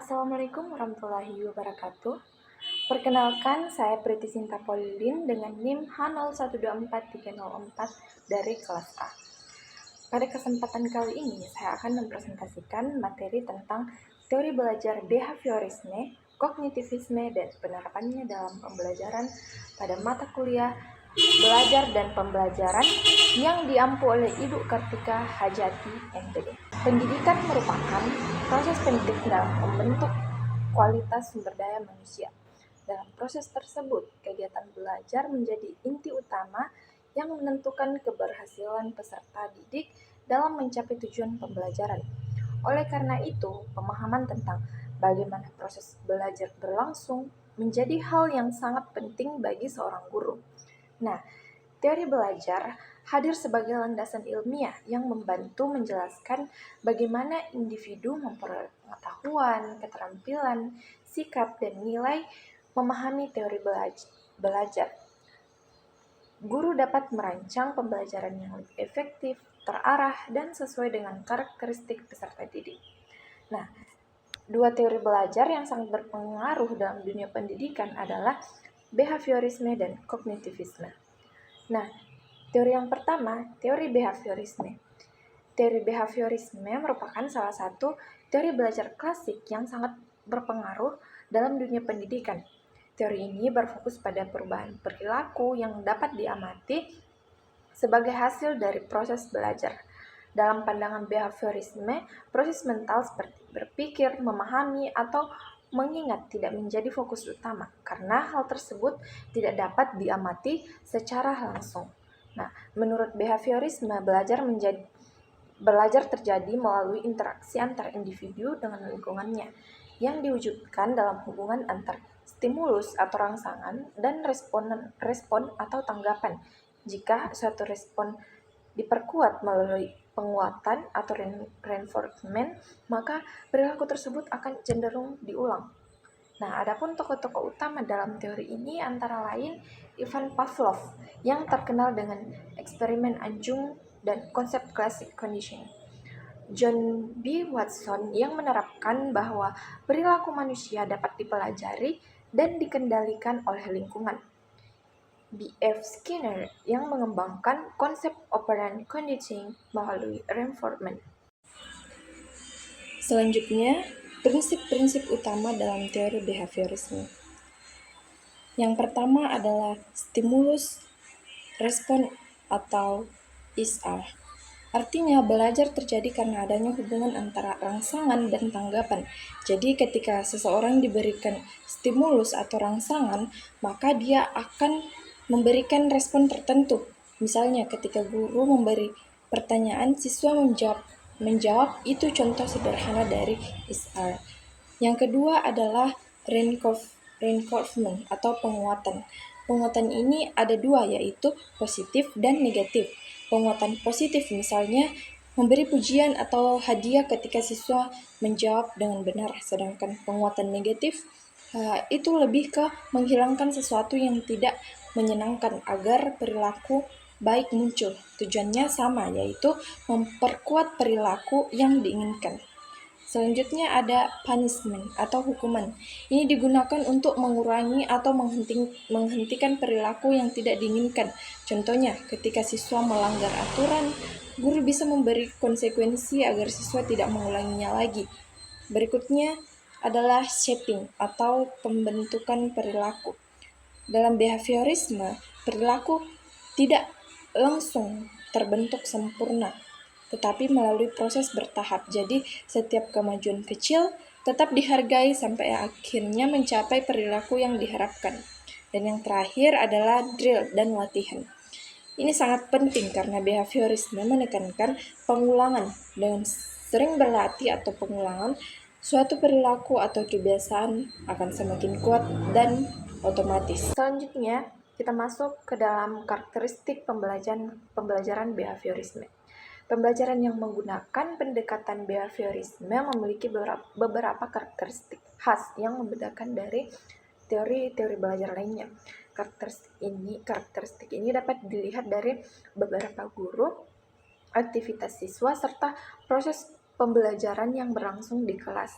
Assalamualaikum warahmatullahi wabarakatuh. Perkenalkan, saya Priti Sinta Polilin dengan NIM H01243004 dari kelas A. Pada kesempatan kali ini, saya akan mempresentasikan materi tentang teori belajar behaviorisme, kognitivisme, dan penerapannya dalam pembelajaran pada mata kuliah belajar dan pembelajaran yang diampu oleh Ibu Kartika Hajati, MPD. Pendidikan merupakan proses penting dalam membentuk kualitas sumber daya manusia. Dalam proses tersebut, kegiatan belajar menjadi inti utama yang menentukan keberhasilan peserta didik dalam mencapai tujuan pembelajaran. Oleh karena itu, pemahaman tentang bagaimana proses belajar berlangsung menjadi hal yang sangat penting bagi seorang guru. Nah, teori belajar hadir sebagai landasan ilmiah yang membantu menjelaskan bagaimana individu memperoleh pengetahuan, keterampilan, sikap, dan nilai memahami teori belajar. Guru dapat merancang pembelajaran yang lebih efektif, terarah, dan sesuai dengan karakteristik peserta didik. Nah, dua teori belajar yang sangat berpengaruh dalam dunia pendidikan adalah behaviorisme dan kognitivisme. Nah, teori yang pertama, teori behaviorisme. Teori behaviorisme merupakan salah satu teori belajar klasik yang sangat berpengaruh dalam dunia pendidikan. Teori ini berfokus pada perubahan perilaku yang dapat diamati sebagai hasil dari proses belajar. Dalam pandangan behaviorisme, proses mental seperti berpikir, memahami, atau mengingat tidak menjadi fokus utama karena hal tersebut tidak dapat diamati secara langsung. Nah, menurut behaviorisme, belajar terjadi melalui interaksi antar individu dengan lingkungannya yang diwujudkan dalam hubungan antar stimulus atau rangsangan dan respon atau tanggapan. Jika suatu respon diperkuat melalui penguatan atau reinforcement, maka perilaku tersebut akan cenderung diulang. Nah, adapun tokoh-tokoh utama dalam teori ini antara lain Ivan Pavlov yang terkenal dengan eksperimen anjing dan konsep classic conditioning. John B. Watson yang menerapkan bahwa perilaku manusia dapat dipelajari dan dikendalikan oleh lingkungan. B.F. Skinner yang mengembangkan konsep operant conditioning melalui reinforcement. Selanjutnya, prinsip-prinsip utama dalam teori behaviorisme. Yang pertama adalah stimulus respon atau ISR. Artinya, belajar terjadi karena adanya hubungan antara rangsangan dan tanggapan. Jadi, ketika seseorang diberikan stimulus atau rangsangan, maka dia akan memberikan respon tertentu. Misalnya, ketika guru memberi pertanyaan, siswa menjawab itu contoh sederhana dari ISR. Yang kedua adalah reinforcement atau penguatan. Penguatan ini ada dua, yaitu positif dan negatif. Penguatan positif misalnya memberi pujian atau hadiah ketika siswa menjawab dengan benar, sedangkan penguatan negatif itu lebih ke menghilangkan sesuatu yang tidak menyenangkan agar perilaku baik muncul. Tujuannya sama, yaitu memperkuat perilaku yang diinginkan. Selanjutnya ada punishment atau hukuman. Ini digunakan untuk mengurangi atau menghentikan perilaku yang tidak diinginkan. Contohnya, ketika siswa melanggar aturan, guru bisa memberi konsekuensi agar siswa tidak mengulanginya lagi. Berikutnya adalah shaping atau pembentukan perilaku. Dalam behaviorisme, perilaku tidak langsung terbentuk sempurna, tetapi melalui proses bertahap. Jadi, setiap kemajuan kecil tetap dihargai sampai akhirnya mencapai perilaku yang diharapkan. Dan yang terakhir adalah drill dan latihan. Ini sangat penting karena behaviorisme menekankan pengulangan. Dengan sering berlatih atau pengulangan, suatu perilaku atau kebiasaan akan semakin kuat dan otomatis. Selanjutnya, kita masuk ke dalam karakteristik pembelajaran behaviorisme. Pembelajaran yang menggunakan pendekatan behaviorisme memiliki beberapa karakteristik khas yang membedakan dari teori-teori belajar lainnya. Karakteristik ini dapat dilihat dari beberapa guru, aktivitas siswa, serta proses pembelajaran yang berlangsung di kelas.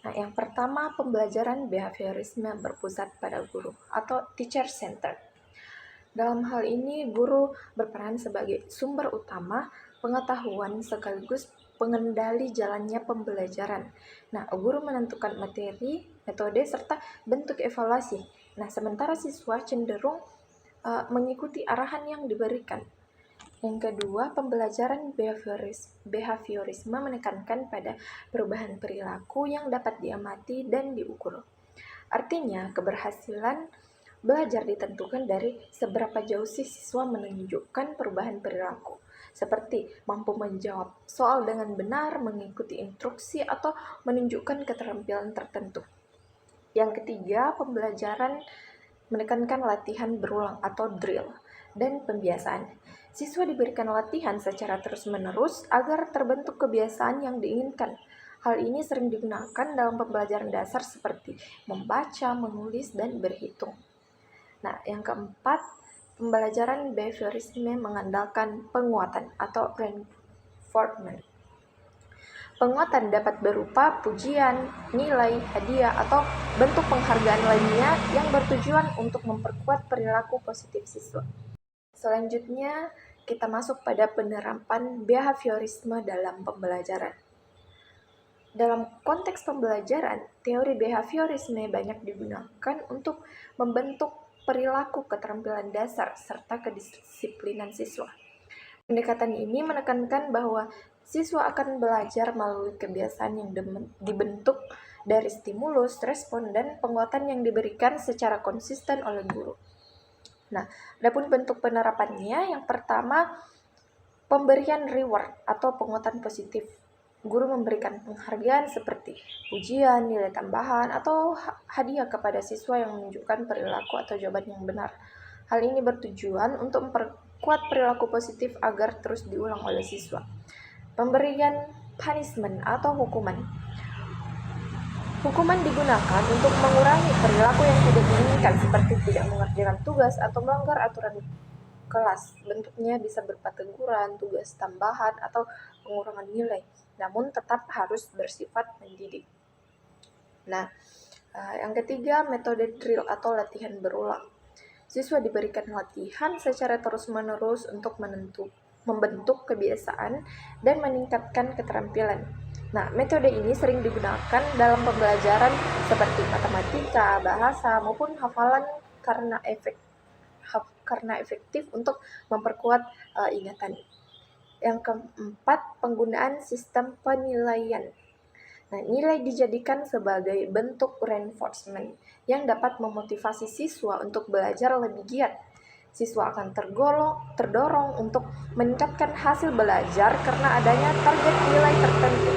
Nah, yang pertama, pembelajaran behaviorisme berpusat pada guru atau teacher center. Dalam hal ini, guru berperan sebagai sumber utama pengetahuan sekaligus pengendali jalannya pembelajaran. Nah, guru menentukan materi, metode, serta bentuk evaluasi. Nah, sementara siswa cenderung mengikuti arahan yang diberikan. Yang kedua, pembelajaran behaviorisme menekankan pada perubahan perilaku yang dapat diamati dan diukur. Artinya, keberhasilan belajar ditentukan dari seberapa jauh siswa menunjukkan perubahan perilaku, seperti mampu menjawab soal dengan benar, mengikuti instruksi, atau menunjukkan keterampilan tertentu. Yang ketiga, pembelajaran menekankan latihan berulang atau drill dan pembiasaan. Siswa diberikan latihan secara terus-menerus agar terbentuk kebiasaan yang diinginkan. Hal ini sering digunakan dalam pembelajaran dasar seperti membaca, menulis, dan berhitung. Nah, yang keempat, pembelajaran behaviorisme mengandalkan penguatan atau reinforcement. Penguatan dapat berupa pujian, nilai, hadiah, atau bentuk penghargaan lainnya yang bertujuan untuk memperkuat perilaku positif siswa. Selanjutnya, kita masuk pada penerapan behaviorisme dalam pembelajaran. Dalam konteks pembelajaran, teori behaviorisme banyak digunakan untuk membentuk perilaku keterampilan dasar serta kedisiplinan siswa. Pendekatan ini menekankan bahwa siswa akan belajar melalui kebiasaan yang dibentuk dari stimulus, respon, dan penguatan yang diberikan secara konsisten oleh guru. Nah, adapun bentuk penerapannya, yang pertama, pemberian reward atau penguatan positif. Guru memberikan penghargaan seperti pujian, nilai tambahan, atau hadiah kepada siswa yang menunjukkan perilaku atau jawaban yang benar. Hal ini bertujuan untuk memperkuat perilaku positif agar terus diulang oleh siswa. Pemberian punishment atau hukuman. Hukuman digunakan untuk mengurangi perilaku yang tidak diinginkan seperti tidak mengerjakan tugas atau melanggar aturan kelas. Bentuknya bisa berupa teguran, tugas tambahan, atau pengurangan nilai, namun tetap harus bersifat mendidik. Nah, yang ketiga, metode drill atau latihan berulang. Siswa diberikan latihan secara terus-menerus untuk membentuk kebiasaan dan meningkatkan keterampilan. Nah, metode ini sering digunakan dalam pembelajaran seperti matematika, bahasa, maupun hafalan karena efektif untuk memperkuat ingatan. Yang keempat, penggunaan sistem penilaian. Nah, nilai dijadikan sebagai bentuk reinforcement yang dapat memotivasi siswa untuk belajar lebih giat. Siswa akan terdorong untuk meningkatkan hasil belajar karena adanya target nilai tertentu.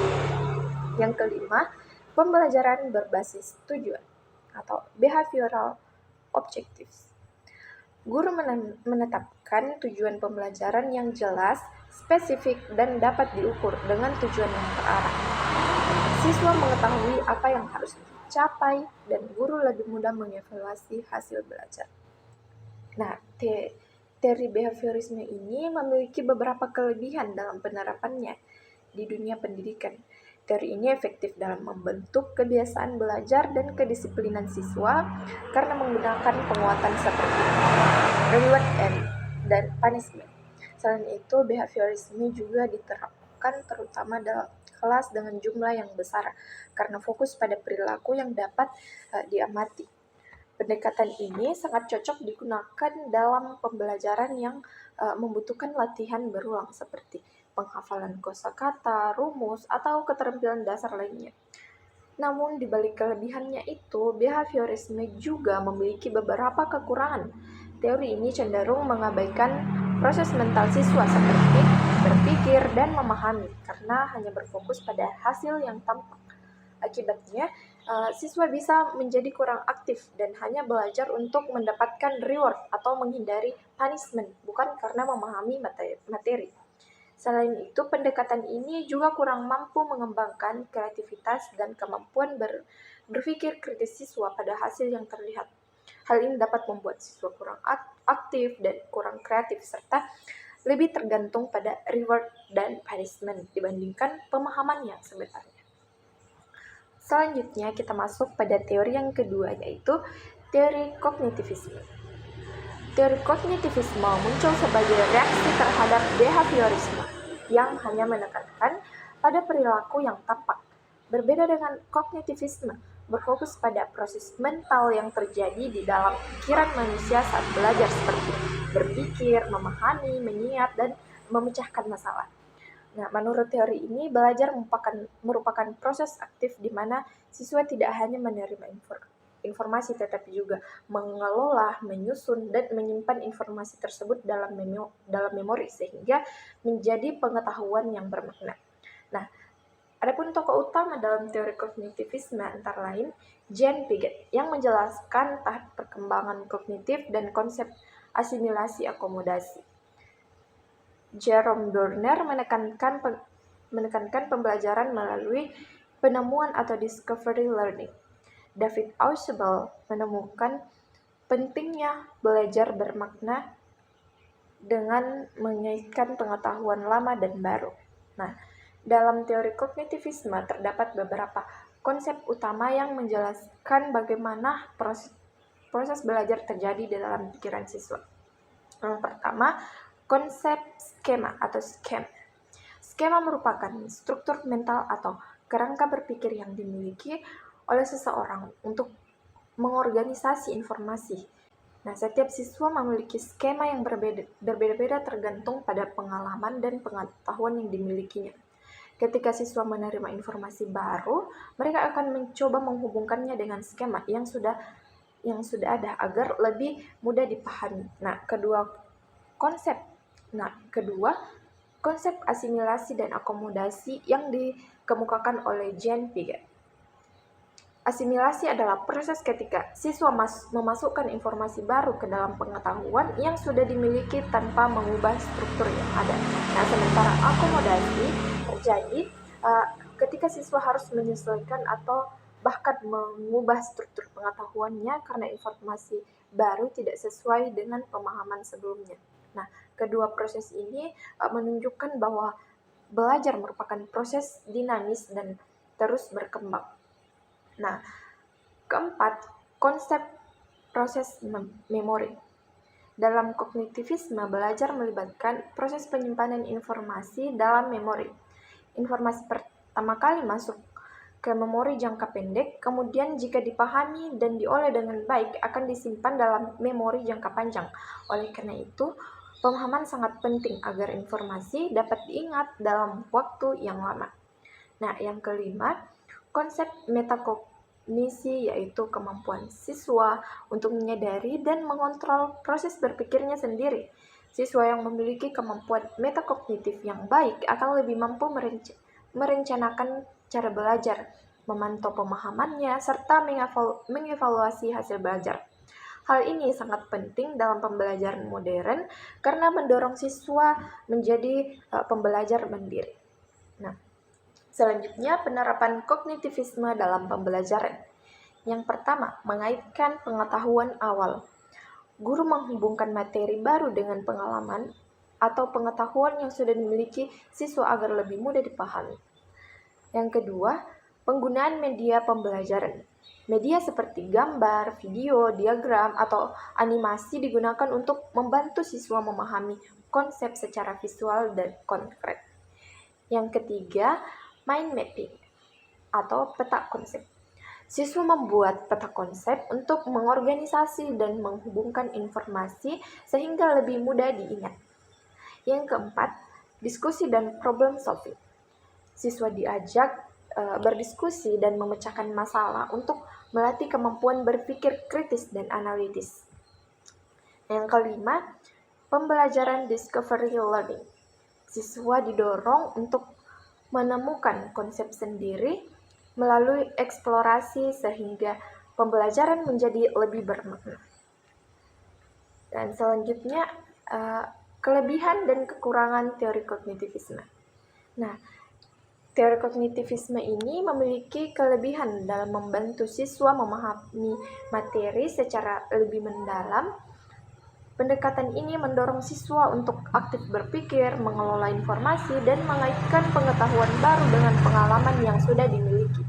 Yang kelima, pembelajaran berbasis tujuan atau behavioral objectives. Guru menetapkan tujuan pembelajaran yang jelas, spesifik, dan dapat diukur dengan tujuan yang terarah. Siswa mengetahui apa yang harus dicapai, dan guru lebih mudah mengevaluasi hasil belajar. Nah, teori behaviorisme ini memiliki beberapa kelebihan dalam penerapannya di dunia pendidikan. Teori ini efektif dalam membentuk kebiasaan belajar dan kedisiplinan siswa karena menggunakan penguatan seperti reward dan punishment. Selain itu, behaviorisme juga diterapkan terutama dalam kelas dengan jumlah yang besar karena fokus pada perilaku yang dapat diamati. Pendekatan ini sangat cocok digunakan dalam pembelajaran yang membutuhkan latihan berulang seperti penghafalan kosakata, rumus, atau keterampilan dasar lainnya. Namun di balik kelebihannya itu, behaviorisme juga memiliki beberapa kekurangan. Teori ini cenderung mengabaikan proses mental siswa seperti berpikir dan memahami karena hanya berfokus pada hasil yang tampak. Akibatnya, siswa bisa menjadi kurang aktif dan hanya belajar untuk mendapatkan reward atau menghindari punishment, bukan karena memahami materi. Selain itu, pendekatan ini juga kurang mampu mengembangkan kreativitas dan kemampuan berpikir kritis siswa pada hasil yang terlihat. Hal ini dapat membuat siswa kurang aktif dan kurang kreatif, serta lebih tergantung pada reward dan punishment dibandingkan pemahaman yang sebenarnya. Selanjutnya kita masuk pada teori yang kedua, yaitu teori kognitivisme. Teori kognitivisme muncul sebagai reaksi terhadap behaviorisme yang hanya menekankan pada perilaku yang tampak. Berbeda dengan kognitivisme, berfokus pada proses mental yang terjadi di dalam pikiran manusia saat belajar seperti berpikir, memahami, menyiap, dan memecahkan masalah. Nah, menurut teori ini, belajar merupakan proses aktif di mana siswa tidak hanya menerima informasi tetapi juga mengelola, menyusun, dan menyimpan informasi tersebut dalam memori sehingga menjadi pengetahuan yang bermakna. Nah, adapun tokoh utama dalam teori kognitivisme antara lain Jean Piaget yang menjelaskan tahap perkembangan kognitif dan konsep asimilasi akomodasi. Jerome Dorner menekankan pembelajaran melalui penemuan atau discovery learning. David Ausubel menemukan pentingnya belajar bermakna dengan mengaitkan pengetahuan lama dan baru. Nah, dalam teori kognitivisme terdapat beberapa konsep utama yang menjelaskan bagaimana proses belajar terjadi di dalam pikiran siswa. Yang pertama, konsep skema atau scheme. Skema merupakan struktur mental atau kerangka berpikir yang dimiliki oleh seseorang untuk mengorganisasi informasi. Nah, setiap siswa memiliki skema yang berbeda-beda tergantung pada pengalaman dan pengetahuan yang dimilikinya. Ketika siswa menerima informasi baru, mereka akan mencoba menghubungkannya dengan skema yang sudah ada agar lebih mudah dipahami. Nah, kedua, konsep asimilasi dan akomodasi yang dikemukakan oleh Jean Piaget. Asimilasi adalah proses ketika siswa memasukkan informasi baru ke dalam pengetahuan yang sudah dimiliki tanpa mengubah struktur yang ada. Nah, sementara akomodasi terjadi ketika siswa harus menyesuaikan atau bahkan mengubah struktur pengetahuannya karena informasi baru tidak sesuai dengan pemahaman sebelumnya. Nah, kedua proses ini menunjukkan bahwa belajar merupakan proses dinamis dan terus berkembang. Nah, keempat, konsep proses memori. Dalam kognitivisme, belajar melibatkan proses penyimpanan informasi dalam memori. Informasi pertama kali masuk ke memori jangka pendek, kemudian jika dipahami dan diolah dengan baik akan disimpan dalam memori jangka panjang. Oleh karena itu, pemahaman sangat penting agar informasi dapat diingat dalam waktu yang lama. Nah, yang kelima, konsep metakognisi, yaitu kemampuan siswa untuk menyadari dan mengontrol proses berpikirnya sendiri. Siswa yang memiliki kemampuan metakognitif yang baik akan lebih mampu merencanakan cara belajar, memantau pemahamannya, serta mengevaluasi hasil belajar. Hal ini sangat penting dalam pembelajaran modern karena mendorong siswa menjadi pembelajar mandiri. Nah, selanjutnya, penerapan kognitivisme dalam pembelajaran. Yang pertama, mengaitkan pengetahuan awal. Guru menghubungkan materi baru dengan pengalaman atau pengetahuan yang sudah dimiliki siswa agar lebih mudah dipahami. Yang kedua, penggunaan media pembelajaran. Media seperti gambar, video, diagram, atau animasi digunakan untuk membantu siswa memahami konsep secara visual dan konkret. Yang ketiga, mind mapping atau peta konsep. Siswa membuat peta konsep untuk mengorganisasi dan menghubungkan informasi sehingga lebih mudah diingat. Yang keempat, diskusi dan problem solving. Siswa diajak berdiskusi dan memecahkan masalah untuk melatih kemampuan berpikir kritis dan analitis. Yang kelima, pembelajaran discovery learning. Siswa didorong untuk menemukan konsep sendiri melalui eksplorasi sehingga pembelajaran menjadi lebih bermakna. Dan selanjutnya, kelebihan dan kekurangan teori kognitivisme. Nah, teori kognitivisme ini memiliki kelebihan dalam membantu siswa memahami materi secara lebih mendalam. Pendekatan ini mendorong siswa untuk aktif berpikir, mengelola informasi, dan mengaitkan pengetahuan baru dengan pengalaman yang sudah dimiliki.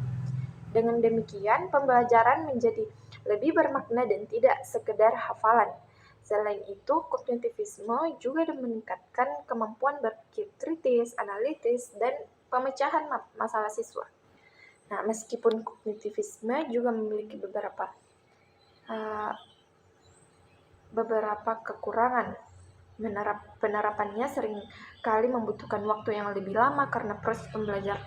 Dengan demikian, pembelajaran menjadi lebih bermakna dan tidak sekedar hafalan. Selain itu, kognitivisme juga meningkatkan kemampuan berpikir kritis, analitis, dan pemecahan masalah siswa. Nah, meskipun kognitivisme juga memiliki beberapa kekurangan, penerapannya sering kali membutuhkan waktu yang lebih lama karena proses pembelajaran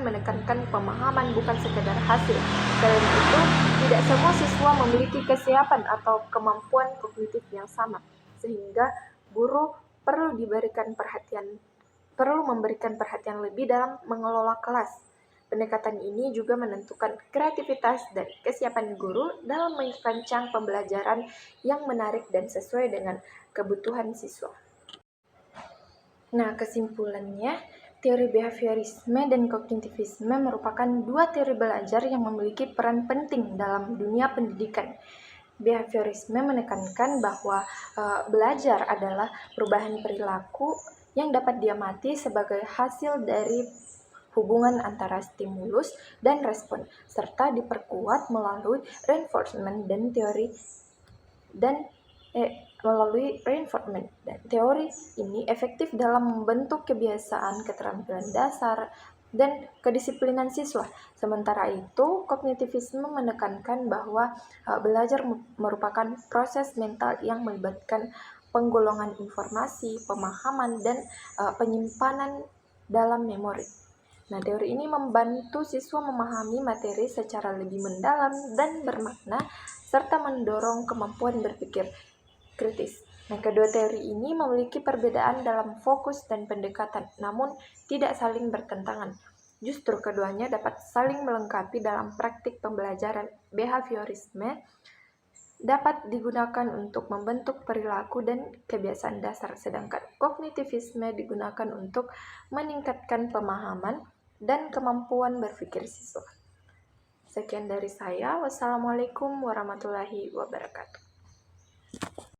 menekankan pemahaman bukan sekedar hasil. Selain itu, tidak semua siswa memiliki kesiapan atau kemampuan kognitif yang sama, sehingga guru perlu memberikan perhatian lebih dalam mengelola kelas. Pendekatan ini juga menentukan kreativitas dan kesiapan guru dalam merancang pembelajaran yang menarik dan sesuai dengan kebutuhan siswa. Nah, kesimpulannya, teori behaviorisme dan kognitivisme merupakan dua teori belajar yang memiliki peran penting dalam dunia pendidikan. Behaviorisme menekankan bahwa belajar adalah perubahan perilaku yang dapat diamati sebagai hasil dari hubungan antara stimulus dan respon, serta diperkuat melalui reinforcement dan teori ini efektif dalam membentuk kebiasaan, keterampilan dasar, dan kedisiplinan siswa. Sementara itu, kognitivisme menekankan bahwa belajar merupakan proses mental yang melibatkan penggolongan informasi, pemahaman, dan penyimpanan dalam memori. Nah, teori ini membantu siswa memahami materi secara lebih mendalam dan bermakna, serta mendorong kemampuan berpikir kritis. Nah, kedua teori ini memiliki perbedaan dalam fokus dan pendekatan, namun tidak saling bertentangan. Justru keduanya dapat saling melengkapi dalam praktik pembelajaran. Behaviorisme dapat digunakan untuk membentuk perilaku dan kebiasaan dasar, sedangkan kognitivisme digunakan untuk meningkatkan pemahaman dan kemampuan berpikir siswa. Sekian dari saya. Wassalamualaikum warahmatullahi wabarakatuh.